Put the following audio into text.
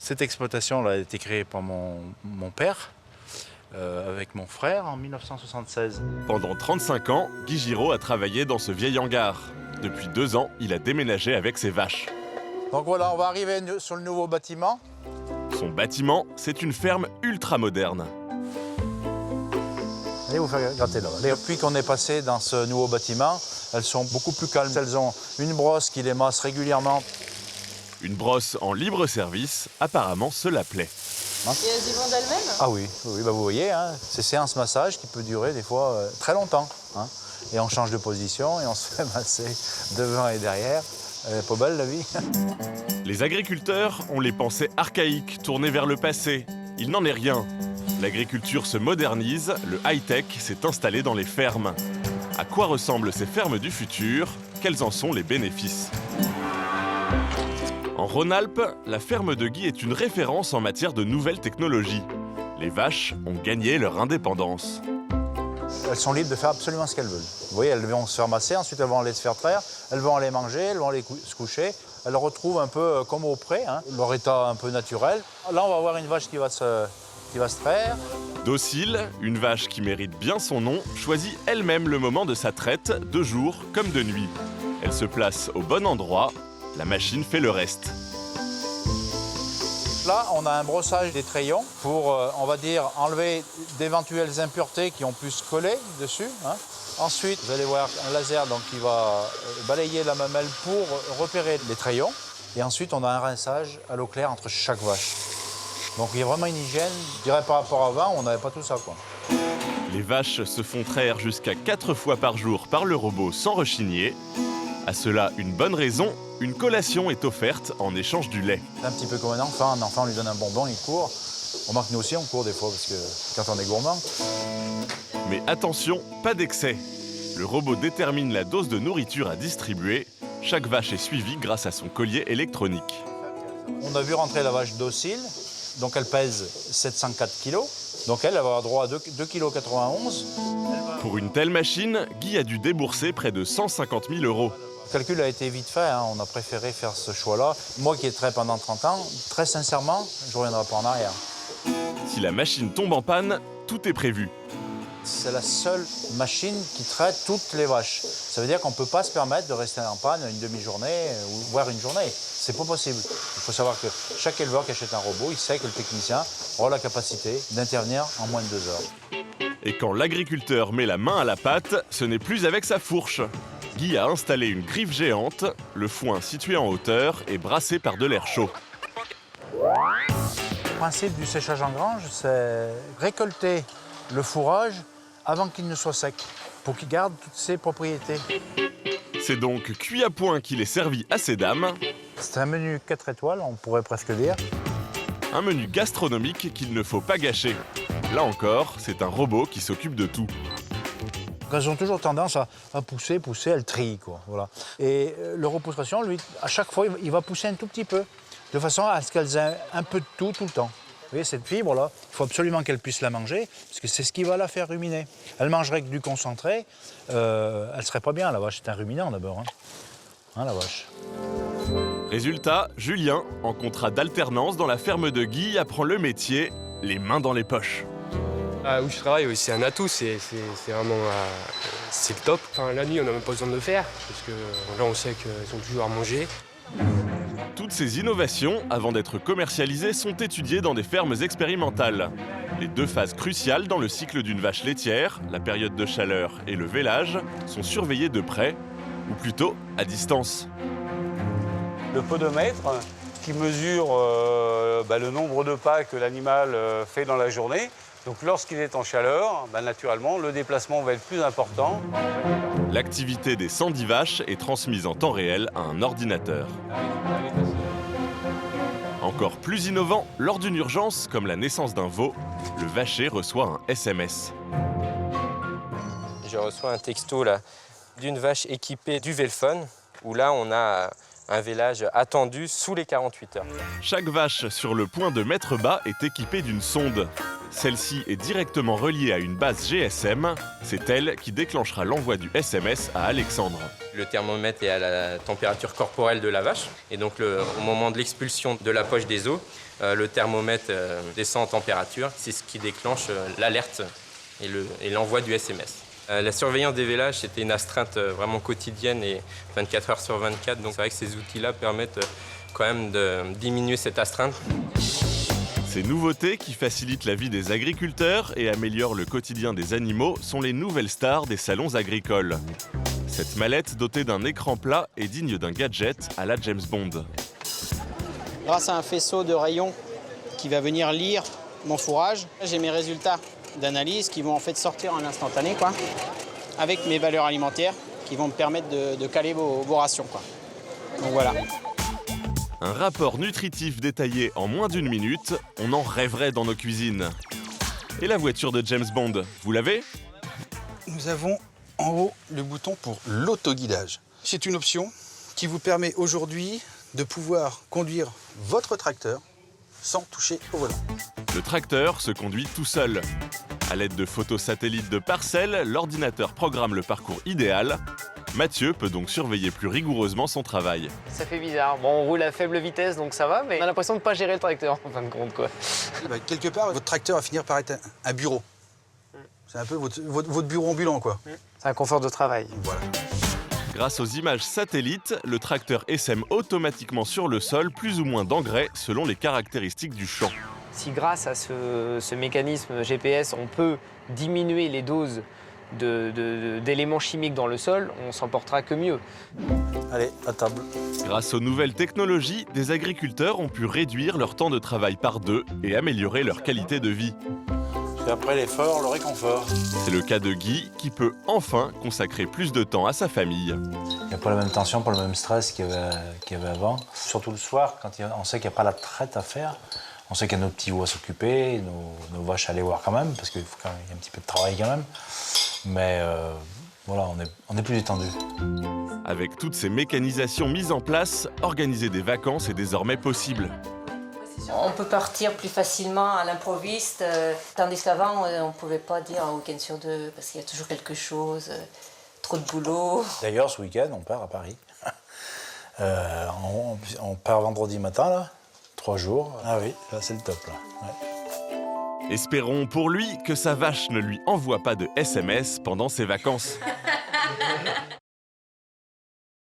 Cette exploitation a été créée par mon père, avec mon frère en 1976. Pendant 35 ans, Guy Giraud a travaillé dans ce vieil hangar. Depuis 2 ans, il a déménagé avec ses vaches. Donc voilà, on va arriver sur le nouveau bâtiment. Son bâtiment, c'est une ferme ultra moderne. Allez vous faire gratter là. Depuis qu'on est passé dans ce nouveau bâtiment, elles sont beaucoup plus calmes. Elles ont une brosse qui les masse régulièrement. Une brosse en libre service, apparemment cela plaît. Et elles y vont d'elles-mêmes? Ah oui, bah vous voyez, hein, c'est séance massage qui peut durer des fois très longtemps. Hein. Et on change de position et on se fait masser devant et derrière. Elle est pas belle la vie. Les agriculteurs ont les pensées archaïques, tournées vers le passé. Il n'en est rien. L'agriculture se modernise, le high-tech s'est installé dans les fermes. À quoi ressemblent ces fermes du futur? Quels en sont les bénéfices? En Rhône-Alpes, la ferme de Guy est une référence en matière de nouvelles technologies. Les vaches ont gagné leur indépendance. Elles sont libres de faire absolument ce qu'elles veulent. Vous voyez, elles vont se faire masser, ensuite elles vont aller se faire traire, elles vont aller manger, elles vont aller se coucher. Elles retrouvent un peu comme au pré, hein, leur état un peu naturel. Là, on va avoir une vache qui va se traire. Docile, une vache qui mérite bien son nom, choisit elle-même le moment de sa traite, de jour comme de nuit. Elle se place au bon endroit, la machine fait le reste. Là, on a un brossage des trayons pour, on va dire, enlever d'éventuelles impuretés qui ont pu se coller dessus. Hein. Ensuite, vous allez voir un laser donc, qui va balayer la mamelle pour repérer les trayons. Et ensuite, on a un rinçage à l'eau claire entre chaque vache. Donc il y a vraiment une hygiène. Je dirais par rapport à avant, on n'avait pas tout ça, quoi. Les vaches se font traire jusqu'à 4 fois par jour par le robot sans rechigner. À cela, une bonne raison, une collation est offerte en échange du lait. C'est un petit peu comme un enfant on lui donne un bonbon, il court. On remarque nous aussi, on court des fois parce que quand on est gourmand. Mais attention, pas d'excès. Le robot détermine la dose de nourriture à distribuer. Chaque vache est suivie grâce à son collier électronique. On a vu rentrer la vache docile, donc elle pèse 704 kg. Donc elle va avoir droit à 2,91 kg. Pour une telle machine, Guy a dû débourser près de 150 000 €. Le calcul a été vite fait, hein. On a préféré faire ce choix-là. Moi qui ai traité pendant 30 ans, très sincèrement, je ne reviendrai pas en arrière. Si la machine tombe en panne, tout est prévu. C'est la seule machine qui traite toutes les vaches. Ça veut dire qu'on ne peut pas se permettre de rester en panne une demi-journée, voire une journée. C'est pas possible. Il faut savoir que chaque éleveur qui achète un robot, il sait que le technicien aura la capacité d'intervenir en moins de 2 heures. Et quand l'agriculteur met la main à la pâte, ce n'est plus avec sa fourche. Guy a installé une griffe géante, le foin situé en hauteur et brassé par de l'air chaud. Le principe du séchage en grange, c'est récolter le fourrage avant qu'il ne soit sec, pour qu'il garde toutes ses propriétés. C'est donc cuit à point qu'il est servi à ces dames. C'est un menu 4 étoiles, on pourrait presque dire. Un menu gastronomique qu'il ne faut pas gâcher. Là encore, c'est un robot qui s'occupe de tout. Elles ont toujours tendance à pousser, elles trient, quoi. Voilà. Et le robot pousseration, lui, à chaque fois, il va pousser un tout petit peu, de façon à ce qu'elles aient un peu de tout le temps. Vous voyez, cette fibre-là, il faut absolument qu'elle puisse la manger, parce que c'est ce qui va la faire ruminer. Elle mangerait que du concentré, elle ne serait pas bien, la vache. C'est un ruminant, d'abord, hein, la vache. Résultat, Julien, en contrat d'alternance dans la ferme de Guy, apprend le métier, les mains dans les poches. Ah, où je travaille, oui, c'est un atout, c'est vraiment c'est le top. Enfin, la nuit, on n'a même pas besoin de le faire, parce que là, on sait qu'ils ont toujours à manger. Toutes ces innovations, avant d'être commercialisées, sont étudiées dans des fermes expérimentales. Les 2 phases cruciales dans le cycle d'une vache laitière, la période de chaleur et le vélage, sont surveillées de près, ou plutôt à distance. Le podomètre qui mesure le nombre de pas que l'animal fait dans la journée. Donc lorsqu'il est en chaleur, naturellement, le déplacement va être plus important. L'activité des 110 vaches est transmise en temps réel à un ordinateur. Encore plus innovant, lors d'une urgence comme la naissance d'un veau, le vacher reçoit un SMS. Je reçois un texto là d'une vache équipée du Velphone, où là on a un vélage attendu sous les 48 heures. Chaque vache sur le point de mettre bas est équipée d'une sonde. Celle-ci est directement reliée à une base GSM. C'est elle qui déclenchera l'envoi du SMS à Alexandre. Le thermomètre est à la température corporelle de la vache. Et donc, au moment de l'expulsion de la poche des os, le thermomètre descend en température. C'est ce qui déclenche l'alerte et l'envoi du SMS. La surveillance des vélages, c'était une astreinte vraiment quotidienne et 24 heures sur 24. Donc, c'est vrai que ces outils-là permettent quand même de diminuer cette astreinte. Ces nouveautés qui facilitent la vie des agriculteurs et améliorent le quotidien des animaux sont les nouvelles stars des salons agricoles. Cette mallette dotée d'un écran plat est digne d'un gadget à la James Bond. Grâce à un faisceau de rayons qui va venir lire mon fourrage, j'ai mes résultats d'analyse qui vont en fait sortir en instantané, quoi, avec mes valeurs alimentaires qui vont me permettre de caler vos rations, quoi. Donc voilà. Un rapport nutritif détaillé en moins d'1 minute, on en rêverait dans nos cuisines. Et la voiture de James Bond, vous l'avez ? Nous avons en haut le bouton pour l'autoguidage. C'est une option qui vous permet aujourd'hui de pouvoir conduire votre tracteur sans toucher au volant. Le tracteur se conduit tout seul. À l'aide de photos satellites de parcelles, l'ordinateur programme le parcours idéal. Mathieu peut donc surveiller plus rigoureusement son travail. Ça fait bizarre. Bon, on roule à faible vitesse, donc ça va, mais on a l'impression de ne pas gérer le tracteur, en fin de compte, quoi. Quelque part, votre tracteur va finir par être un bureau. C'est un peu votre bureau ambulant, quoi. C'est un confort de travail. Voilà. Grâce aux images satellites, le tracteur essaime automatiquement sur le sol plus ou moins d'engrais selon les caractéristiques du champ. Si grâce à ce mécanisme GPS, on peut diminuer les doses d'éléments chimiques dans le sol, on s'en portera que mieux. Allez, à table. Grâce aux nouvelles technologies, des agriculteurs ont pu réduire leur temps de travail par 2 et améliorer leur qualité de vie. Et après l'effort, le réconfort. C'est le cas de Guy qui peut enfin consacrer plus de temps à sa famille. Il n'y a pas la même tension, pas le même stress qu'il y avait avant. Surtout le soir, quand on sait qu'il n'y a pas la traite à faire. On sait qu'il y a nos petits veaux à s'occuper, nos vaches à aller voir quand même, parce qu'il faut quand même, y a un petit peu de travail quand même. Mais voilà, on est plus détendu. Avec toutes ces mécanisations mises en place, organiser des vacances est désormais possible. On peut partir plus facilement à l'improviste, tandis qu'avant, on ne pouvait pas dire un week-end sur 2, parce qu'il y a toujours quelque chose, trop de boulot. D'ailleurs, ce week-end, on part à Paris. On part vendredi matin, là, 3 jours. Ah oui, là, c'est le top, là. Ouais. Espérons pour lui que sa vache ne lui envoie pas de SMS pendant ses vacances.